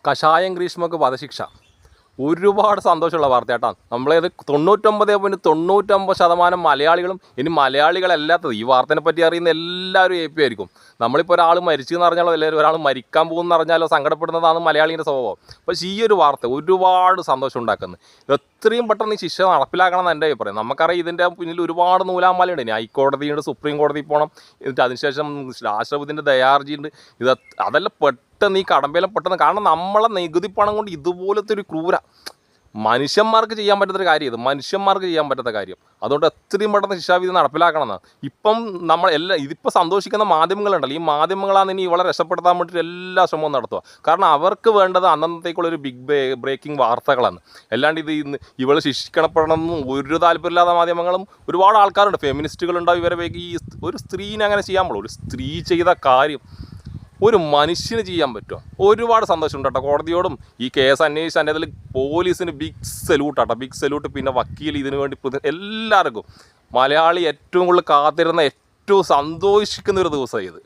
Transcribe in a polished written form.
കഷായം ഗ്രീഷ്മക്ക് വധശിക്ഷ ഒരുപാട് സന്തോഷമുള്ള വാർത്ത കേട്ടോ. നമ്മളേത് 99.99% മലയാളികളും ഇനി മലയാളികളല്ലാത്തത് ഈ വാർത്തനെ പറ്റി അറിയുന്ന എല്ലാവരും AP ആയിരിക്കും. നമ്മളിപ്പോൾ ഒരാൾ മരിച്ചു എന്ന് പറഞ്ഞാലോ അല്ലെങ്കിൽ ഒരാൾ മരിക്കാൻ പോകുമെന്ന് പറഞ്ഞാലോ സങ്കടപ്പെടുന്നതാണ് മലയാളീൻ്റെ സ്വഭാവം. പക്ഷേ ഈ ഒരു വാർത്ത ഒരുപാട് സന്തോഷം ഉണ്ടാക്കുന്നത്. എത്രയും പെട്ടെന്ന് ഈ ശിക്ഷ നടപ്പിലാക്കണം എന്ന് എൻ്റെ അഭിപ്രായം. നമുക്കറിയാം ഇതിൻ്റെ പിന്നിൽ ഒരുപാട് നൂലാമാലയുണ്ട്. ഇനി ഹൈക്കോടതിയുണ്ട്, സുപ്രീം കോടതിയിൽ പോകണം, എന്നിട്ട് അതിനുശേഷം രാഷ്ട്രപതിൻ്റെ ദയാർജിയുണ്ട്. അതെല്ലാം പെട്ടെന്ന് ഈ കടമ്പയിലും പെട്ടെന്ന്, കാരണം നമ്മളെ നികുതി പണം കൊണ്ട് ഇതുപോലത്തെ ഒരു ക്രൂര മനുഷ്യന്മാർക്ക് ചെയ്യാൻ പറ്റാത്തൊരു കാര്യം ഇത്, മനുഷ്യന്മാർക്ക് ചെയ്യാൻ പറ്റാത്ത കാര്യം. അതുകൊണ്ട് എത്രയും പെട്ടെന്ന് ശിക്ഷാവിധി നടപ്പിലാക്കണമെന്നാണ്. ഇപ്പം ഇതിപ്പോൾ സന്തോഷിക്കുന്ന മാധ്യമങ്ങളുണ്ടല്ലോ, ഈ മാധ്യമങ്ങളാണ് ഇനി ഇവളെ രക്ഷപ്പെടുത്താൻ വേണ്ടിയിട്ട് എല്ലാ ശ്രമവും നടത്തുക. കാരണം അവർക്ക് വേണ്ടത് അന്നത്തേക്കുള്ളൊരു ബ്രേക്കിംഗ് വാർത്തകളാണ്. അല്ലാണ്ട് ഇവൾ ശിക്ഷിക്കപ്പെടണമെന്നും ഒരു താല്പര്യമില്ലാത്ത മാധ്യമങ്ങളും ഒരുപാട് ആൾക്കാരുണ്ട്. ഫെമിനിസ്റ്റുകളുണ്ടാവും. ഇവരെ ഈ ഒരു സ്ത്രീനെ അങ്ങനെ ചെയ്യാൻ പാടുള്ളൂ. ഒരു സ്ത്രീ ചെയ്ത കാര്യം ഒരു മനുഷ്യന് ചെയ്യാൻ പറ്റുമോ? ഒരുപാട് സന്തോഷമുണ്ട് കേട്ടോ. കോടതിയോടും ഈ കേസ് അന്വേഷിച്ച് അതിൽ പോലീസിന് ബിഗ് സല്യൂട്ടാട്ടോ, ബിഗ് സല്യൂട്ട്. പിന്നെ വക്കീൽ, ഇതിനു വേണ്ടി എല്ലാവർക്കും മലയാളി ഏറ്റവും കൂടുതൽ കാത്തിരുന്ന ഏറ്റവും സന്തോഷിക്കുന്ന ഒരു ദിവസമായി ഇത്.